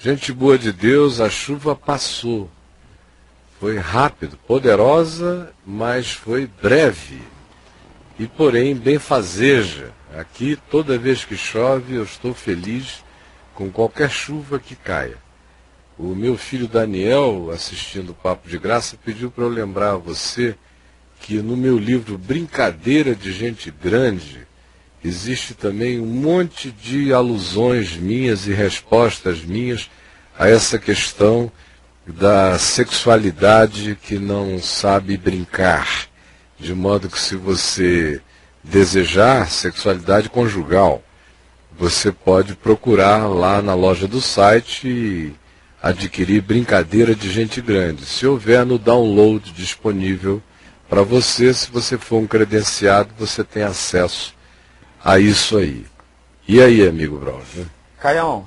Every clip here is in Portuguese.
Gente boa de Deus, a chuva passou. Foi rápido, poderosa, mas foi breve. E porém benfazeja. Aqui, toda vez que chove, eu estou feliz com qualquer chuva que caia. O meu filho Daniel, assistindo o Papo de Graça, pediu para eu lembrar a você que no meu livro Brincadeira de Gente Grande, existe também um monte de alusões minhas e respostas minhas a essa questão da sexualidade que não sabe brincar. De modo que, se você desejar sexualidade conjugal, você pode procurar lá na loja do site e adquirir Brincadeira de Gente Grande. Se houver no download disponível para você, se você for um credenciado, você tem acesso a isso aí. E aí, amigo Braulio? Caião,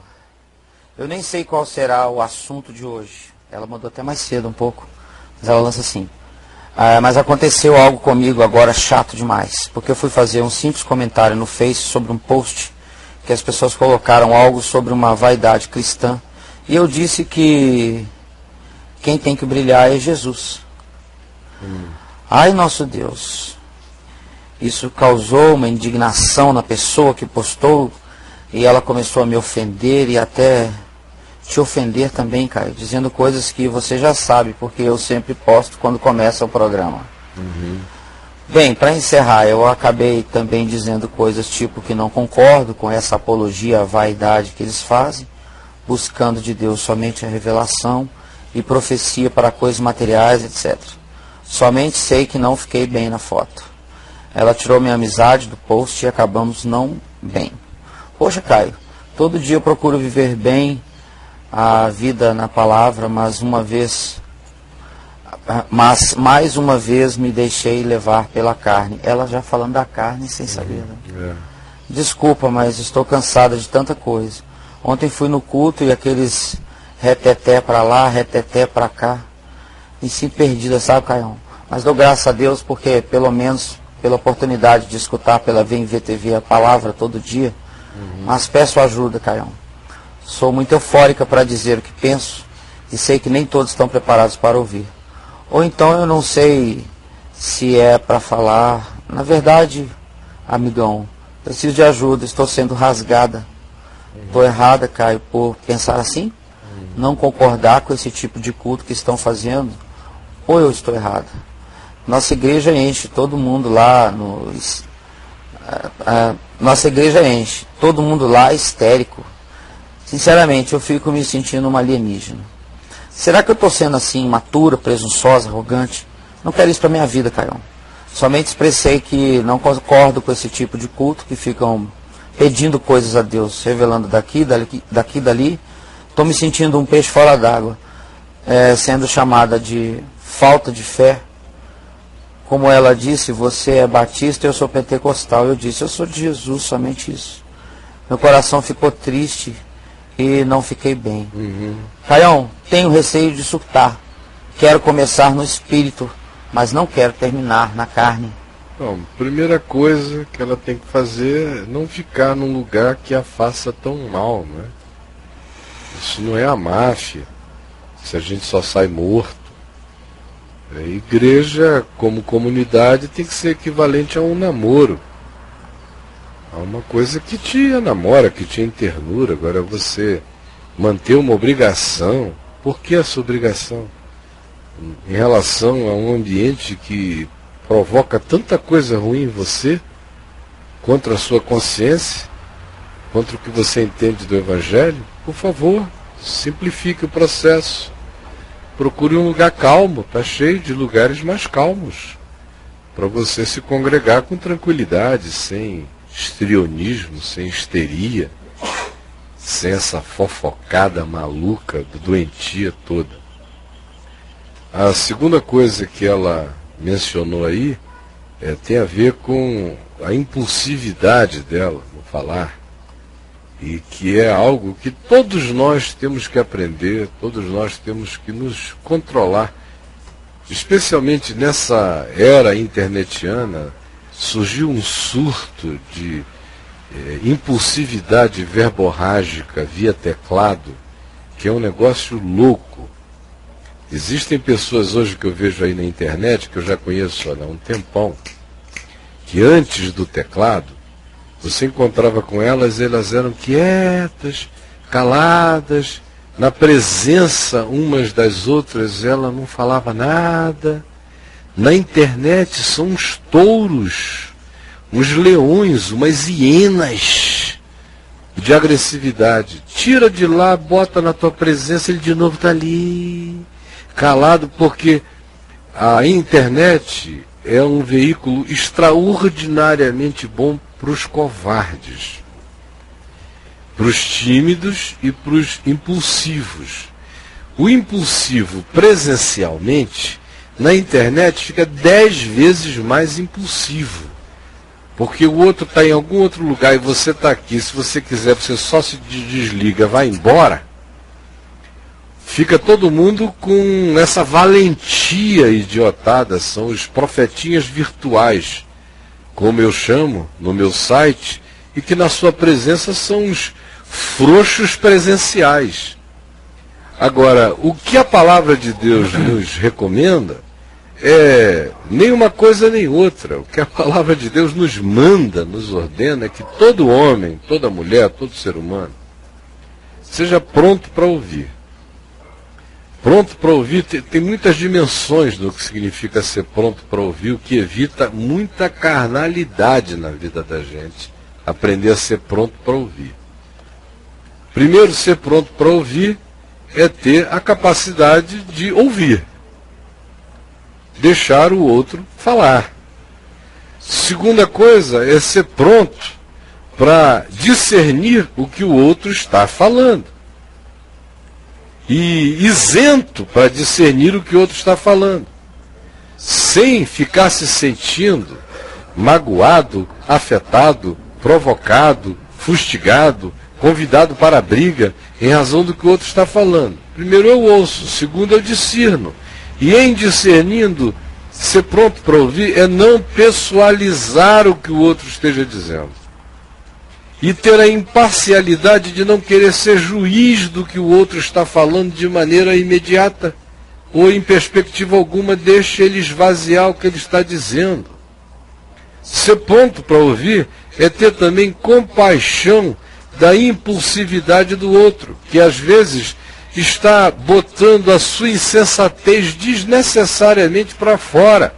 eu nem sei qual será o assunto de hoje. Ela mandou até mais cedo um pouco, mas ela lança assim. Mas aconteceu algo comigo agora chato demais, porque eu fui fazer um simples comentário no Face sobre um post que as pessoas colocaram algo sobre uma vaidade cristã, e eu disse que quem tem que brilhar é Jesus. Ai, nosso Deus, isso causou uma indignação na pessoa que postou, e ela começou a me ofender e até te ofender também, Caio, dizendo coisas que você já sabe, porque eu sempre posto quando começa o programa. Bem, para encerrar, eu acabei também dizendo coisas tipo que não concordo com essa apologia à vaidade que eles fazem, buscando de Deus somente a revelação e profecia para coisas materiais, etc. Somente sei que não fiquei bem na foto. Ela tirou minha amizade do post e acabamos não bem. Poxa, Caio, todo dia eu procuro viver bem a vida na palavra, mas mais uma vez me deixei levar pela carne. Ela já falando da carne sem saber, né? Desculpa, mas estou cansada de tanta coisa. Ontem fui no culto e aqueles reteté para lá, reteté para cá. Me sinto perdida, sabe, Caião? Mas dou graças a Deus porque, pelo menos, pela oportunidade de escutar pela VMVTV a palavra todo dia. Mas peço ajuda, Caião. Sou muito eufórica para dizer o que penso e sei que nem todos estão preparados para ouvir. Ou então eu não sei se é para falar. Na verdade, amigão, preciso de ajuda, estou sendo rasgada. Estou errada, Caio, por pensar assim? Não concordar com esse tipo de culto que estão fazendo? Ou eu estou errada? Nossa igreja enche, todo mundo lá nossa igreja enche, todo mundo lá é histérico. Sinceramente, eu fico me sentindo uma alienígena. Será que eu estou sendo assim, imatura, presunçosa, arrogante? Não quero isso para minha vida, Caião. Somente expressei que não concordo com esse tipo de culto que ficam pedindo coisas a Deus, revelando daqui, dali. Estou me sentindo um peixe fora d'água, sendo chamada de falta de fé. Como ela disse, você é batista e eu sou pentecostal. Eu disse, eu sou de Jesus, somente isso. Meu coração ficou triste e não fiquei bem. Caião, tenho receio de surtar. Quero começar no espírito, mas não quero terminar na carne. Bom, primeira coisa que ela tem que fazer é não ficar num lugar que a faça tão mal, né? Isso não é a máfia, se a gente só sai morto. A igreja, como comunidade, tem que ser equivalente a um namoro. Há uma coisa que te enamora, que te ternura. Agora, você manter uma obrigação. Por que essa obrigação? Em relação a um ambiente que provoca tanta coisa ruim em você, contra a sua consciência, contra o que você entende do Evangelho, por favor, simplifique o processo. Procure um lugar calmo, está cheio de lugares mais calmos, para você se congregar com tranquilidade, sem histrionismo, sem histeria, sem essa fofocada maluca, doentia toda. A segunda coisa que ela mencionou aí tem a ver com a impulsividade dela no falar, e que é algo que todos nós temos que aprender, todos nós temos que nos controlar. Especialmente nessa era internetiana, surgiu um surto de impulsividade verborrágica via teclado, que é um negócio louco. Existem pessoas hoje que eu vejo aí na internet, que eu já conheço há um tempão, que antes do teclado, você encontrava com elas eram quietas, caladas, na presença umas das outras, ela não falava nada. Na internet são uns touros, uns leões, umas hienas de agressividade. Tira de lá, bota na tua presença, ele de novo está ali, calado, porque a internet é um veículo extraordinariamente bom para os covardes, para os tímidos e para os impulsivos. O impulsivo presencialmente, na internet, fica 10 vezes mais impulsivo. Porque o outro está em algum outro lugar e você está aqui. Se você quiser, você só se desliga, vai embora. Fica todo mundo com essa valentia idiotada. São os profetinhas virtuais, como eu chamo no meu site, e que na sua presença são os frouxos presenciais. Agora, o que a palavra de Deus nos recomenda é nem uma coisa nem outra. O que a palavra de Deus nos manda, nos ordena, é que todo homem, toda mulher, todo ser humano seja pronto para ouvir. Pronto para ouvir tem muitas dimensões do que significa ser pronto para ouvir, o que evita muita carnalidade na vida da gente. Aprender a ser pronto para ouvir. Primeiro, ser pronto para ouvir é ter a capacidade de ouvir. Deixar o outro falar. Segunda coisa é ser pronto para discernir o que o outro está falando. E isento para discernir o que o outro está falando. Sem ficar se sentindo magoado, afetado, provocado, fustigado, convidado para a briga em razão do que o outro está falando. Primeiro eu ouço, segundo eu discerno. E em discernindo, ser pronto para ouvir é não pessoalizar o que o outro esteja dizendo. E ter a imparcialidade de não querer ser juiz do que o outro está falando de maneira imediata, ou em perspectiva alguma deixe ele esvaziar o que ele está dizendo. Ser pronto para ouvir é ter também compaixão da impulsividade do outro, que às vezes está botando a sua insensatez desnecessariamente para fora.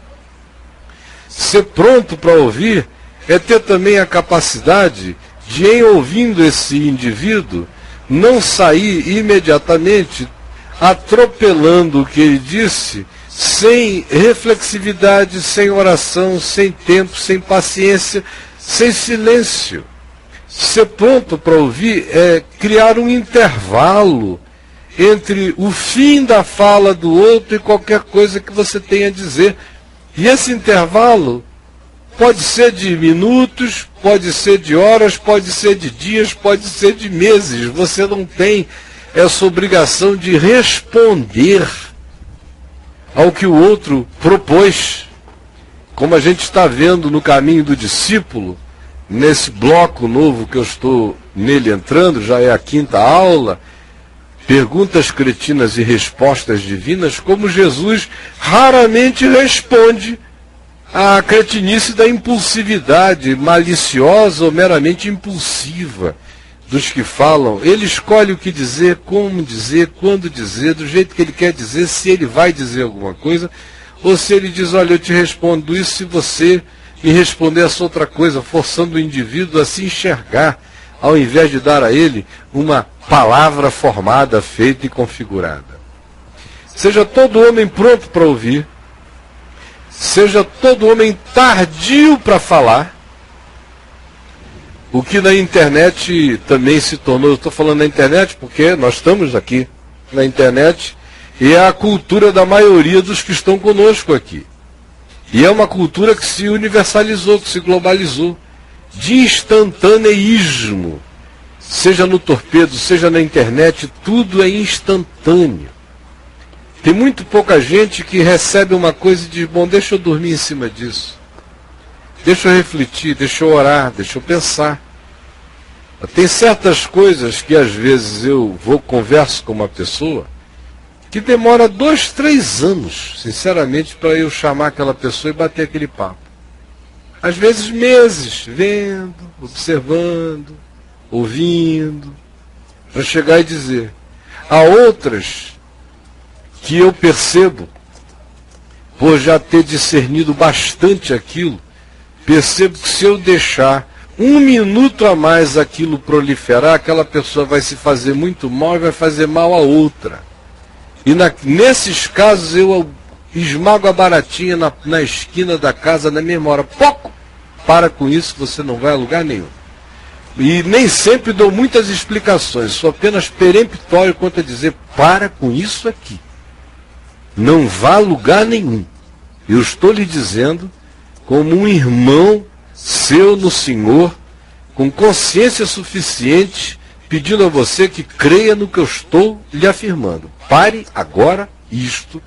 Ser pronto para ouvir é ter também a capacidade de, em ouvindo esse indivíduo, não sair imediatamente atropelando o que ele disse, sem reflexividade, sem oração, sem tempo, sem paciência, sem silêncio. Ser pronto para ouvir é criar um intervalo entre o fim da fala do outro e qualquer coisa que você tenha a dizer. E esse intervalo pode ser de minutos, pode ser de horas, pode ser de dias, pode ser de meses. Você não tem essa obrigação de responder ao que o outro propôs. Como a gente está vendo no caminho do discípulo, nesse bloco novo que eu estou nele entrando, já é a 5ª aula, perguntas cretinas e respostas divinas, como Jesus raramente responde à cretinice da impulsividade maliciosa ou meramente impulsiva dos que falam. Ele escolhe o que dizer, como dizer, quando dizer, do jeito que ele quer dizer, se ele vai dizer alguma coisa, ou se ele diz, olha, eu te respondo isso se você me responder essa outra coisa, forçando o indivíduo a se enxergar, ao invés de dar a ele uma palavra formada, feita e configurada. Seja todo homem pronto para ouvir, seja todo homem tardio para falar, o que na internet também se tornou, eu estou falando na internet porque nós estamos aqui na internet, e é a cultura da maioria dos que estão conosco aqui. E é uma cultura que se universalizou, que se globalizou, de instantaneísmo. Seja no torpedo, seja na internet, tudo é instantâneo. Tem muito pouca gente que recebe uma coisa e diz, bom, deixa eu dormir em cima disso. Deixa eu refletir, deixa eu orar, deixa eu pensar. Tem certas coisas que às vezes eu converso com uma pessoa que demora 2, 3 anos, sinceramente, para eu chamar aquela pessoa e bater aquele papo. Às vezes meses, vendo, observando, ouvindo, para chegar e dizer. Há outras que eu percebo, por já ter discernido bastante aquilo, percebo que se eu deixar 1 minuto a mais aquilo proliferar, aquela pessoa vai se fazer muito mal e vai fazer mal a outra. E nesses casos eu esmago a baratinha na esquina da casa na mesma hora. Pouco! Para com isso, você não vai a lugar nenhum. E nem sempre dou muitas explicações, sou apenas peremptório quanto a dizer, para com isso aqui. Não vá a lugar nenhum. Eu estou lhe dizendo, como um irmão seu no Senhor, com consciência suficiente, pedindo a você que creia no que eu estou lhe afirmando. Pare agora isto,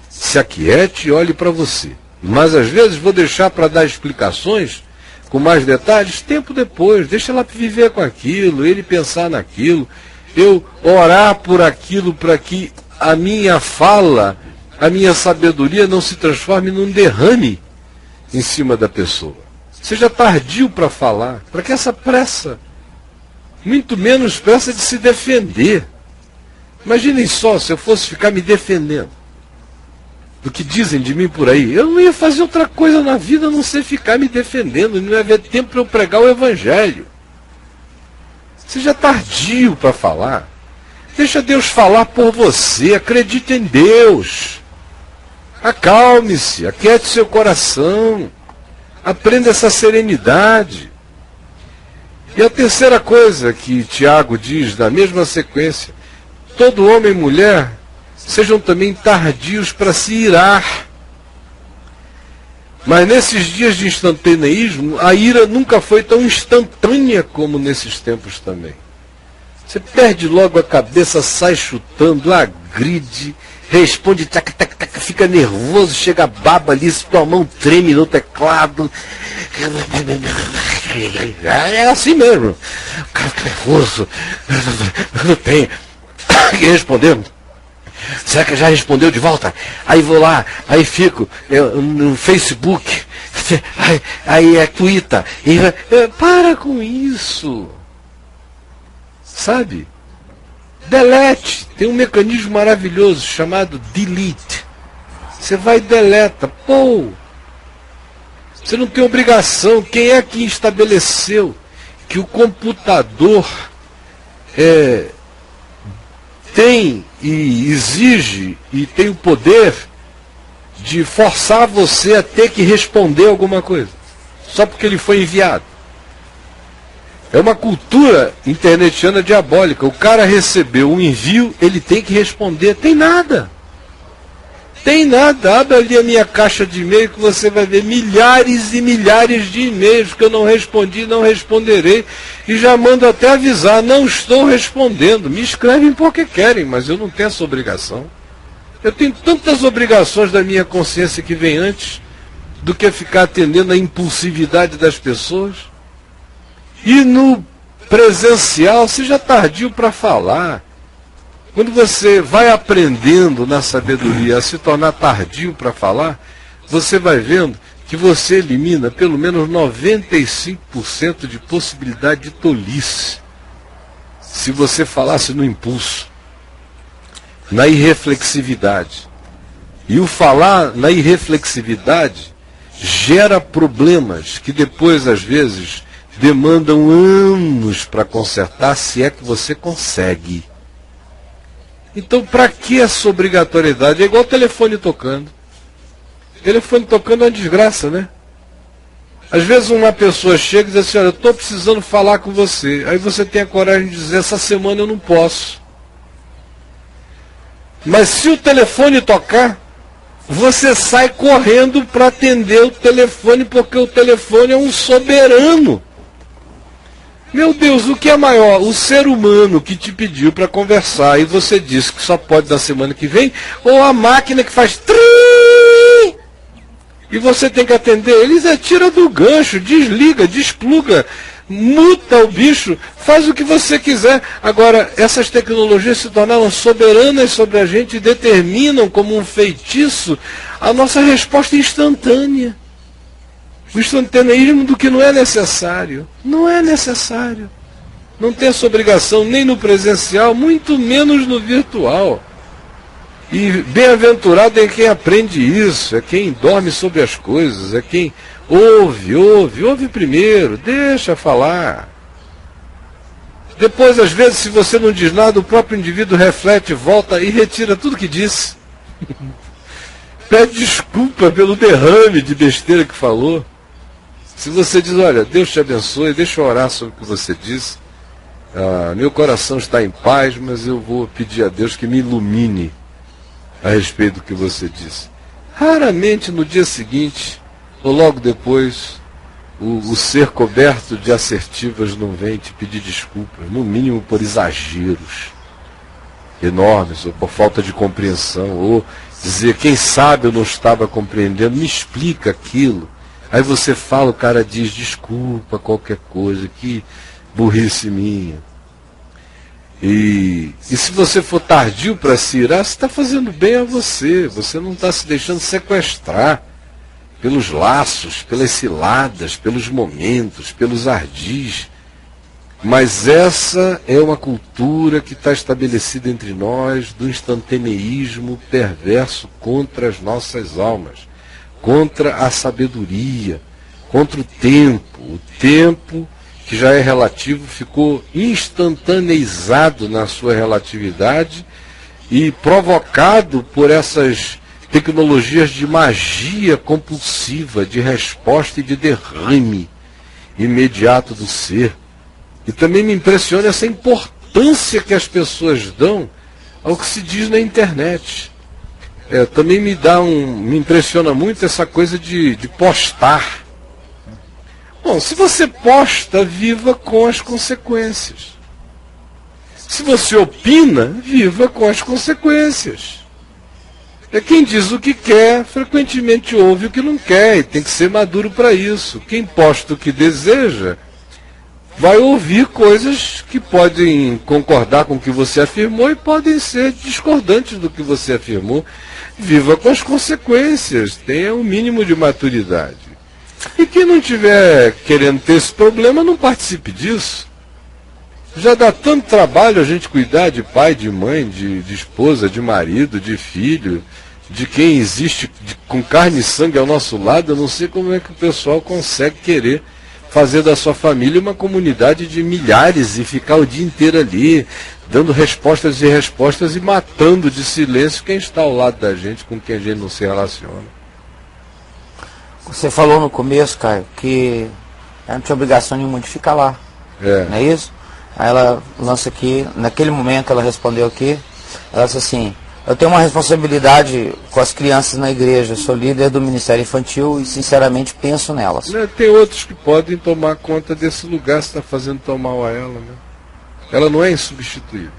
se aquiete e olhe para você. Mas às vezes vou deixar para dar explicações com mais detalhes tempo depois. Deixa ela viver com aquilo, ele pensar naquilo, eu orar por aquilo para que a minha fala, a minha sabedoria não se transforme num derrame em cima da pessoa. Seja tardio para falar. Para que essa pressa? Muito menos pressa de se defender. Imaginem só, se eu fosse ficar me defendendo do que dizem de mim por aí, eu não ia fazer outra coisa na vida a não ser ficar me defendendo, não ia haver tempo para eu pregar o Evangelho. Seja tardio para falar. Deixa Deus falar por você, acredite em Deus. Acalme-se, aquiete seu coração. Aprenda essa serenidade. E a terceira coisa que Tiago diz, na mesma sequência, todo homem e mulher sejam também tardios para se irar. Mas nesses dias de instantaneísmo, a ira nunca foi tão instantânea como nesses tempos também. Você perde logo a cabeça, sai chutando, agride, responde, tac, tac, tac, fica nervoso, chega a baba ali, sua mão treme no teclado. É assim mesmo. O cara fica nervoso. Não tem que responder. Será que já respondeu de volta? Aí vou lá, aí fico no Facebook, aí é Twitter. Para com isso. Sabe? Delete. Tem um mecanismo maravilhoso chamado delete. Você vai e deleta. Pô! Você não tem obrigação. Quem é que estabeleceu que o computador tem e exige e tem o poder de forçar você a ter que responder alguma coisa? Só porque ele foi enviado. É uma cultura internetiana diabólica. O cara recebeu um envio, ele tem que responder. Tem nada. Tem nada. Abre ali a minha caixa de e-mail que você vai ver milhares e milhares de e-mails que eu não respondi, não responderei. E já mando até avisar, não estou respondendo. Me escrevem porque querem, mas eu não tenho essa obrigação. Eu tenho tantas obrigações da minha consciência que vem antes do que ficar atendendo a impulsividade das pessoas. E no presencial, seja tardio para falar. Quando você vai aprendendo na sabedoria a se tornar tardio para falar, você vai vendo que você elimina pelo menos 95% de possibilidade de tolice. Se você falasse no impulso, na irreflexividade. E o falar na irreflexividade gera problemas que depois, às vezes, demandam anos para consertar, se é que você consegue. Então, para que essa obrigatoriedade? É igual o telefone tocando. O telefone tocando é uma desgraça, né? Às vezes uma pessoa chega e diz assim, olha, eu estou precisando falar com você. Aí você tem a coragem de dizer, essa semana eu não posso. Mas se o telefone tocar, você sai correndo para atender o telefone, porque o telefone é um soberano. Meu Deus, o que é maior? O ser humano que te pediu para conversar e você disse que só pode na semana que vem, ou a máquina que faz trim e você tem que atender? Eles tira do gancho, desliga, despluga, muta o bicho, faz o que você quiser. Agora, essas tecnologias se tornaram soberanas sobre a gente e determinam como um feitiço a nossa resposta instantânea. O instantaneísmo do que não é necessário. Não é necessário. Não tem essa obrigação nem no presencial, muito menos no virtual. E bem-aventurado é quem aprende isso, é quem dorme sobre as coisas, é quem ouve primeiro, deixa falar. Depois, às vezes, se você não diz nada, o próprio indivíduo reflete, volta e retira tudo que disse. Pede desculpa pelo derrame de besteira que falou. Se você diz, olha, Deus te abençoe, deixa eu orar sobre o que você disse. Meu coração está em paz, mas eu vou pedir a Deus que me ilumine a respeito do que você disse. Raramente no dia seguinte, ou logo depois, o ser coberto de assertivas não vem te pedir desculpas, no mínimo por exageros enormes, ou por falta de compreensão, ou dizer, quem sabe eu não estava compreendendo, me explica aquilo. Aí você fala, o cara diz, desculpa qualquer coisa, que burrice minha. E se você for tardio para se irar, você está fazendo bem a você. Você não está se deixando sequestrar pelos laços, pelas ciladas, pelos momentos, pelos ardis. Mas essa é uma cultura que está estabelecida entre nós do instantaneísmo perverso contra as nossas almas, contra a sabedoria, contra o tempo. O tempo, que já é relativo, ficou instantaneizado na sua relatividade e provocado por essas tecnologias de magia compulsiva, de resposta e de derrame imediato do ser. E também me impressiona essa importância que as pessoas dão ao que se diz na internet. Também me impressiona muito essa coisa de postar. Bom, se você posta, viva com as consequências. Se você opina, viva com as consequências. Quem diz o que quer, frequentemente ouve o que não quer, e tem que ser maduro para isso. Quem posta o que deseja, vai ouvir coisas que podem concordar com o que você afirmou e podem ser discordantes do que você afirmou. Viva com as consequências, tenha um mínimo de maturidade. E quem não estiver querendo ter esse problema, não participe disso. Já dá tanto trabalho a gente cuidar de pai, de mãe, de esposa, de marido, de filho, de quem existe com carne e sangue ao nosso lado. Eu não sei como é que o pessoal consegue querer fazer da sua família uma comunidade de milhares e ficar o dia inteiro ali, dando respostas e respostas e matando de silêncio quem está ao lado da gente, com quem a gente não se relaciona. Você falou no começo, Caio, que ela não tinha obrigação nenhuma de ficar lá. Não é isso? Aí ela lança aqui, naquele momento ela respondeu aqui, ela disse assim, eu tenho uma responsabilidade com as crianças na igreja, sou líder do Ministério Infantil e sinceramente penso nelas. Tem outros que podem tomar conta desse lugar, se está fazendo tão mal a ela, né? Ela não é insubstituível.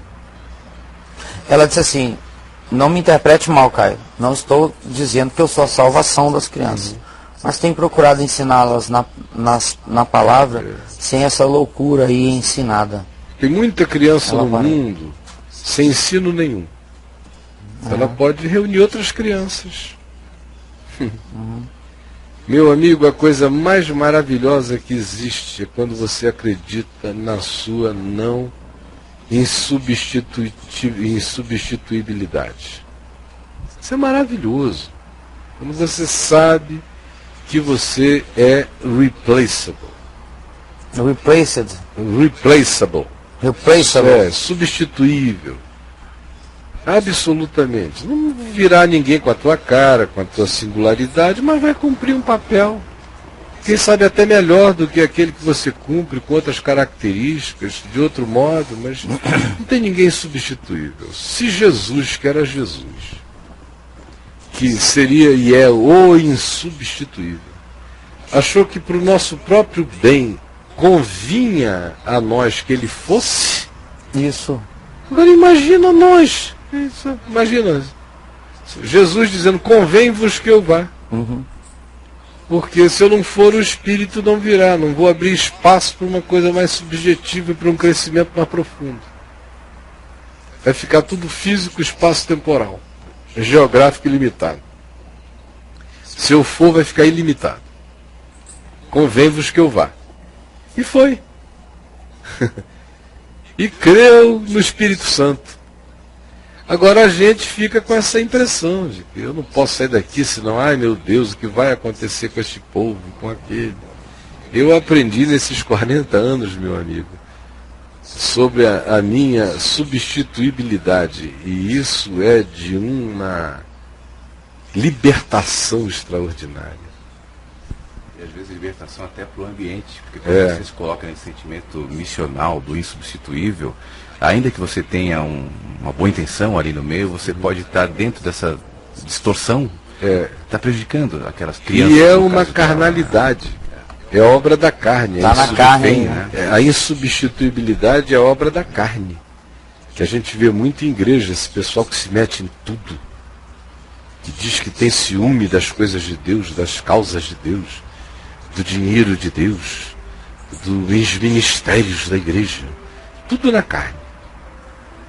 Ela disse assim, não me interprete mal, Caio, não estou dizendo que eu sou a salvação das crianças. Mas tem procurado ensiná-las na palavra, sem essa loucura aí ensinada. Tem muita criança no mundo sem ensino nenhum. Ela pode reunir outras crianças. Meu amigo, a coisa mais maravilhosa que existe é quando você acredita na sua não insubstituibilidade. Isso é maravilhoso. Quando você sabe que você é replaceable. Replaceable. Substituível. Absolutamente. Não virá ninguém com a tua cara, com a tua singularidade, mas vai cumprir um papel. Quem sabe até melhor do que aquele que você cumpre, com outras características, de outro modo, mas não tem ninguém substituível. Se Jesus, que era Jesus, que seria e é o insubstituível, achou que para o nosso próprio bem convinha a nós que ele fosse. Isso. Agora imagina nós. Imagina Jesus dizendo, convém-vos que eu vá. Porque se eu não for, o espírito não virá. Não vou abrir espaço para uma coisa mais subjetiva e para um crescimento mais profundo. Vai ficar tudo físico, espaço-temporal, geográfico e limitado. Se eu for, vai ficar ilimitado. Convém-vos que eu vá. E foi. E creu no Espírito Santo. Agora a gente fica com essa impressão de que eu não posso sair daqui, senão, ai meu Deus, o que vai acontecer com este povo, com aquele? Eu aprendi nesses 40 anos, meu amigo, sobre a minha substituibilidade. E isso é de uma libertação extraordinária. E às vezes libertação até para o ambiente, porque quando você se coloca nesse sentimento missional do insubstituível, ainda que você tenha uma boa intenção ali no meio, você pode estar dentro dessa distorção, está prejudicando aquelas crianças. E é uma carnalidade, é obra da carne. Está na carne, né? A insubstituibilidade é obra da carne, que a gente vê muito em igreja, esse pessoal que se mete em tudo, que diz que tem ciúme das coisas de Deus, das causas de Deus, do dinheiro de Deus, dos ministérios da igreja, tudo na carne.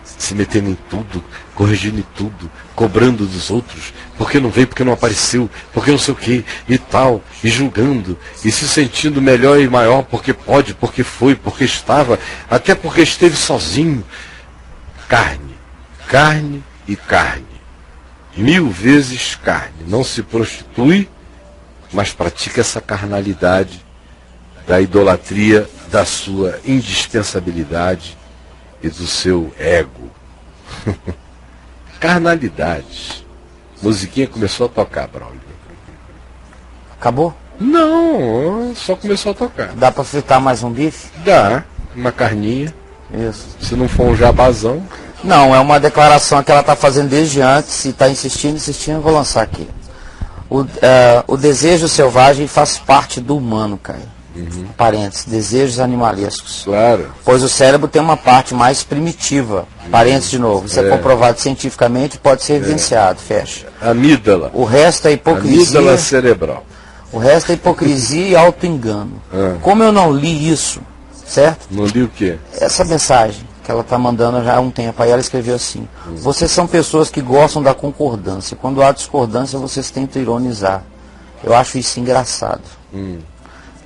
Se metendo em tudo, corrigindo em tudo, cobrando dos outros, porque não veio, porque não apareceu, porque não sei o que, e tal, e julgando, e se sentindo melhor e maior porque pode, porque foi, porque estava, até porque esteve sozinho. Carne, carne e carne. 1000 vezes carne. Não se prostitui, mas pratica essa carnalidade da idolatria, da sua indispensabilidade e do seu ego. Carnalidades. Musiquinha começou a tocar, Braulio. Acabou? Não, só começou a tocar. Dá para fritar mais um bife? Dá, uma carninha. Isso. Se não for um jabazão. Não, é uma declaração que ela está fazendo desde antes e está insistindo, eu vou lançar aqui. O desejo selvagem faz parte do humano, Caio. Parênteses, desejos animalescos. Claro. Pois o cérebro tem uma parte mais primitiva. Parênteses de novo. Isso é comprovado cientificamente e pode ser evidenciado. Fecha. Amígdala. O resto é hipocrisia. Amígdala cerebral. O resto é hipocrisia e auto-engano. Como eu não li isso, certo? Não li o quê? Essa mensagem que ela está mandando já há um tempo, aí ela escreveu assim: vocês são pessoas que gostam da concordância. Quando há discordância, vocês tentam ironizar. Eu acho isso engraçado.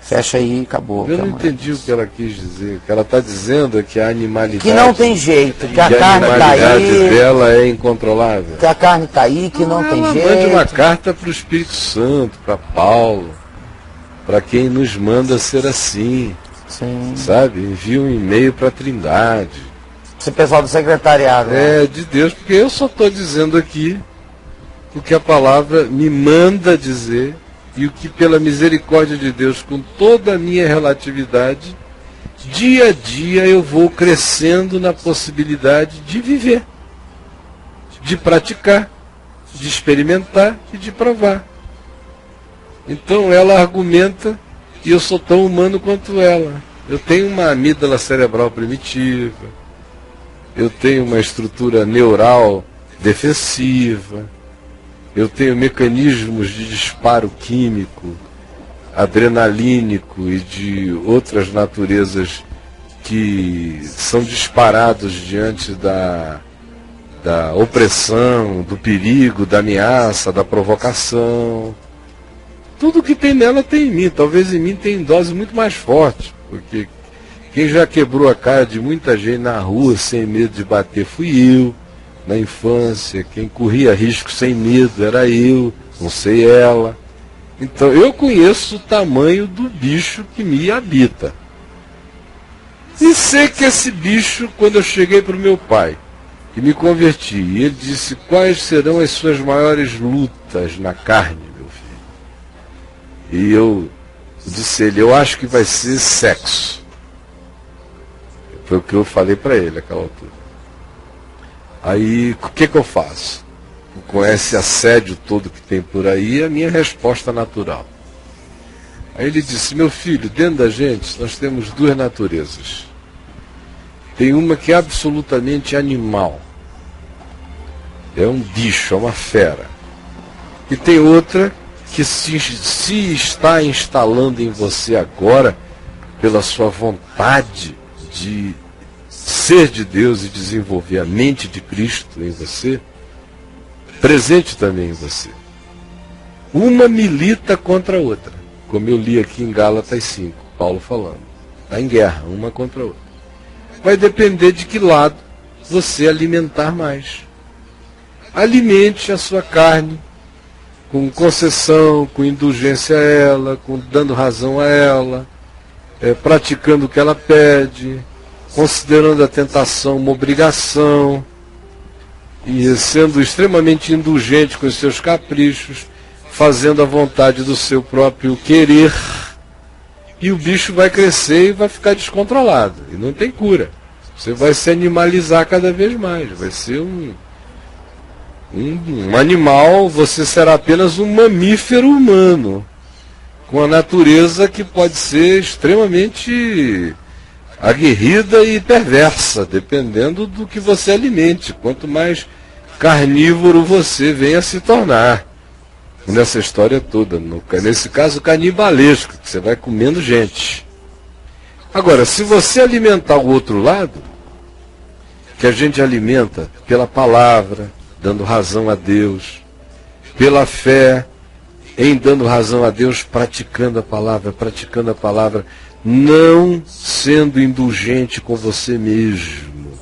Fecha aí e acabou. Eu não entendi o que ela quis dizer. O que ela está dizendo é que a animalidade... Que não tem jeito, que a que carne está aí... dela é incontrolável. Que a carne está aí, que não tem jeito. Mande uma carta para o Espírito Santo, para Paulo, para quem nos manda ser assim. Sim. Sabe? Envia um e-mail para a Trindade. Esse pessoal do secretariado. É, de Deus, porque eu só estou dizendo aqui o que a palavra me manda dizer e o que, pela misericórdia de Deus, com toda a minha relatividade, dia a dia eu vou crescendo na possibilidade de viver, de praticar, de experimentar e de provar. Então ela argumenta e eu sou tão humano quanto ela. Eu tenho uma amígdala cerebral primitiva, eu tenho uma estrutura neural defensiva, eu tenho mecanismos de disparo químico, adrenalínico e de outras naturezas que são disparados diante da opressão, do perigo, da ameaça, da provocação. Tudo que tem nela tem em mim. Talvez em mim tenha em dose muito mais forte, porque quem já quebrou a cara de muita gente na rua sem medo de bater fui eu. Na infância, quem corria risco sem medo era eu, não sei ela. Então eu conheço o tamanho do bicho que me habita. E sei que esse bicho, quando eu cheguei para o meu pai e me converti, e ele disse: quais serão as suas maiores lutas na carne, meu filho? E eu disse a ele: eu acho que vai ser sexo. Foi o que eu falei para ele naquela altura. Aí, o que eu faço? Com esse assédio todo que tem por aí, a minha resposta natural. Aí ele disse: meu filho, dentro da gente nós temos duas naturezas. Tem uma que é absolutamente animal. É um bicho, é uma fera. E tem outra que se está instalando em você agora, pela sua vontade de ser de Deus e desenvolver a mente de Cristo em você, presente também em você. Uma milita contra a outra, como eu li aqui em Gálatas 5, Paulo falando. Está em guerra, uma contra a outra. Vai depender de que lado você alimentar mais. Alimente a sua carne com concessão, com indulgência a ela, dando razão a ela, praticando o que ela pede, considerando a tentação uma obrigação e sendo extremamente indulgente com os seus caprichos, fazendo a vontade do seu próprio querer, e o bicho vai crescer e vai ficar descontrolado, e não tem cura. Você vai se animalizar cada vez mais, vai ser um animal, você será apenas um mamífero humano, com a natureza que pode ser extremamente aguerrida e perversa, dependendo do que você alimente. Quanto mais carnívoro você venha a se tornar nessa história toda, nesse caso canibalesco, que você vai comendo gente. Agora, se você alimentar o outro lado, que a gente alimenta pela palavra, dando razão a Deus, pela fé, em dando razão a Deus, praticando a palavra, não sendo indulgente com você mesmo,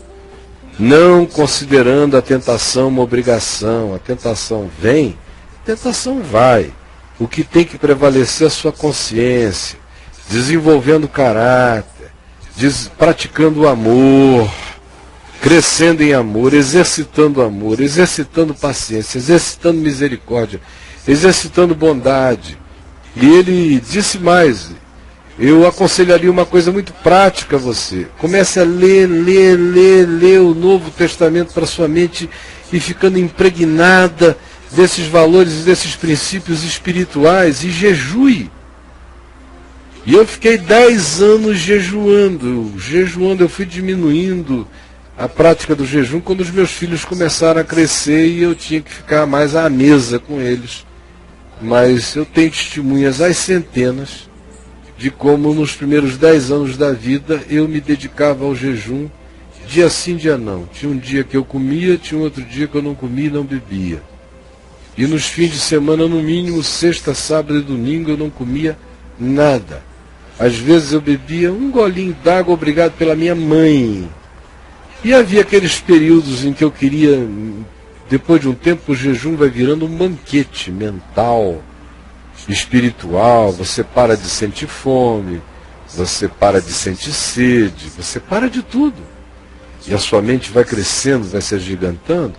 não considerando a tentação uma obrigação. A tentação vem, a tentação vai. O que tem que prevalecer é a sua consciência, desenvolvendo caráter, praticando o amor, crescendo em amor, exercitando paciência, exercitando misericórdia, exercitando bondade. E ele disse mais, eu aconselharia uma coisa muito prática a você. Comece a ler o Novo Testamento para sua mente e ficando impregnada desses valores e desses princípios espirituais, e jejue. E eu fiquei 10 anos jejuando, eu fui diminuindo a prática do jejum quando os meus filhos começaram a crescer e eu tinha que ficar mais à mesa com eles. Mas eu tenho testemunhas às centenas de como nos primeiros 10 anos da vida eu me dedicava ao jejum, dia sim, dia não. Tinha um dia que eu comia, tinha um outro dia que eu não comia e não bebia. E nos fins de semana, no mínimo, sexta, sábado e domingo, eu não comia nada. Às vezes eu bebia um golinho d'água, obrigado pela minha mãe. E havia aqueles períodos em que eu queria, depois de um tempo, o jejum vai virando um banquete mental, espiritual. Você para de sentir fome, você para de sentir sede, você para de tudo. E a sua mente vai crescendo, vai se agigantando.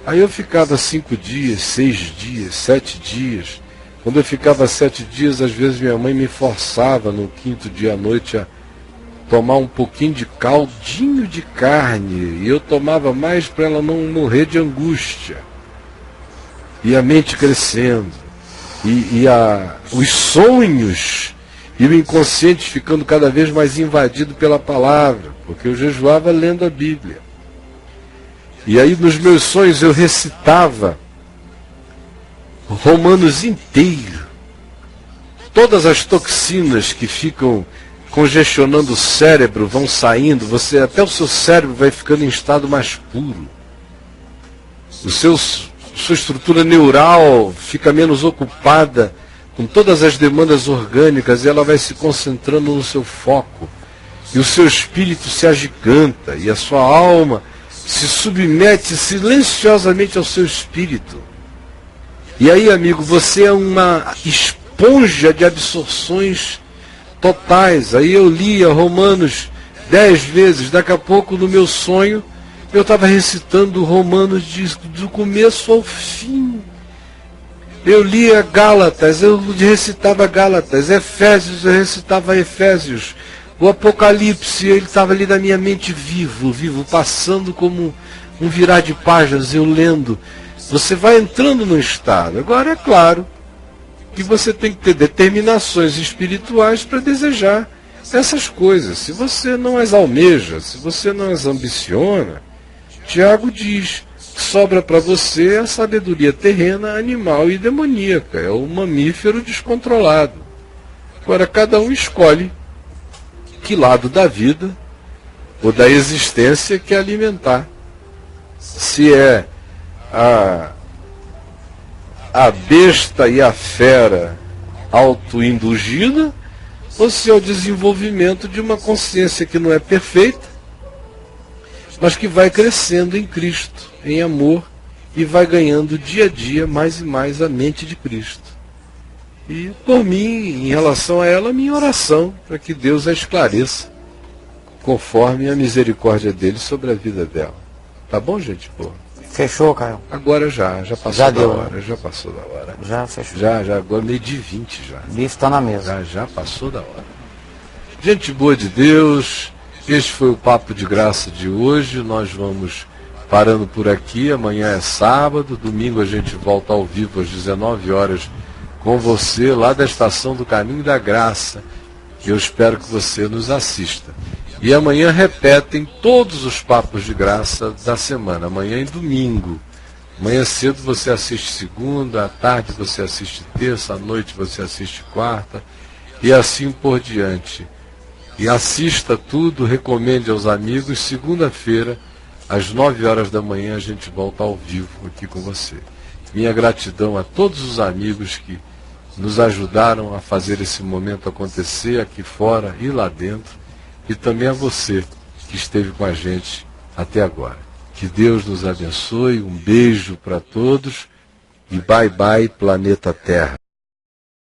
Aí eu ficava 5 dias, 6 dias, 7 dias. Quando eu ficava 7 dias, às vezes minha mãe me forçava no 5º dia à noite a tomar um pouquinho de caldinho de carne. E eu tomava mais para ela não morrer de angústia. E a mente crescendo. Os sonhos e o inconsciente ficando cada vez mais invadido pela palavra. Porque eu jejuava lendo a Bíblia. E aí nos meus sonhos eu recitava Romanos inteiro. Todas as toxinas que ficam congestionando o cérebro vão saindo, até o seu cérebro vai ficando em estado mais puro. Sua estrutura neural fica menos ocupada com todas as demandas orgânicas e ela vai se concentrando no seu foco. E o seu espírito se agiganta e a sua alma se submete silenciosamente ao seu espírito. E aí, amigo, você é uma esponja de absorções totais. Aí eu lia Romanos 10 vezes, daqui a pouco no meu sonho eu estava recitando Romanos do começo ao fim. Eu lia Gálatas, eu recitava Gálatas, Efésios, eu recitava Efésios. O Apocalipse, ele estava ali na minha mente vivo, passando como um virar de páginas, eu lendo. Você vai entrando no estado. Agora, é claro que você tem que ter determinações espirituais para desejar essas coisas. Se você não as almeja, se você não as ambiciona, Tiago diz, sobra para você é a sabedoria terrena, animal e demoníaca. É o mamífero descontrolado. Agora, cada um escolhe que lado da vida ou da existência quer alimentar. Se é a besta e a fera autoindulgida, ou se é o desenvolvimento de uma consciência que não é perfeita, mas que vai crescendo em Cristo, em amor, e vai ganhando dia a dia mais e mais a mente de Cristo. E por mim, em relação a ela, minha oração para que Deus a esclareça, conforme a misericórdia dele sobre a vida dela. Tá bom, gente? Pô. Fechou, Caio? Agora já passou já da deu, hora, né? Já passou da hora. Já fechou. Já, agora meio de 20 já. O bife tá na mesa. Já passou da hora. Gente boa de Deus, este foi o Papo de Graça de hoje. Nós vamos parando por aqui. Amanhã é sábado, domingo a gente volta ao vivo às 19 horas com você, lá da Estação do Caminho da Graça. Eu espero que você nos assista. E amanhã repetem todos os Papos de Graça da semana, amanhã e domingo. Amanhã cedo você assiste segunda, à tarde você assiste terça, à noite você assiste quarta, e assim por diante. E assista tudo, recomende aos amigos. Segunda-feira, às 9 horas da manhã, a gente volta ao vivo aqui com você. Minha gratidão a todos os amigos que nos ajudaram a fazer esse momento acontecer aqui fora e lá dentro. E também a você que esteve com a gente até agora. Que Deus nos abençoe, um beijo para todos e bye bye, planeta Terra.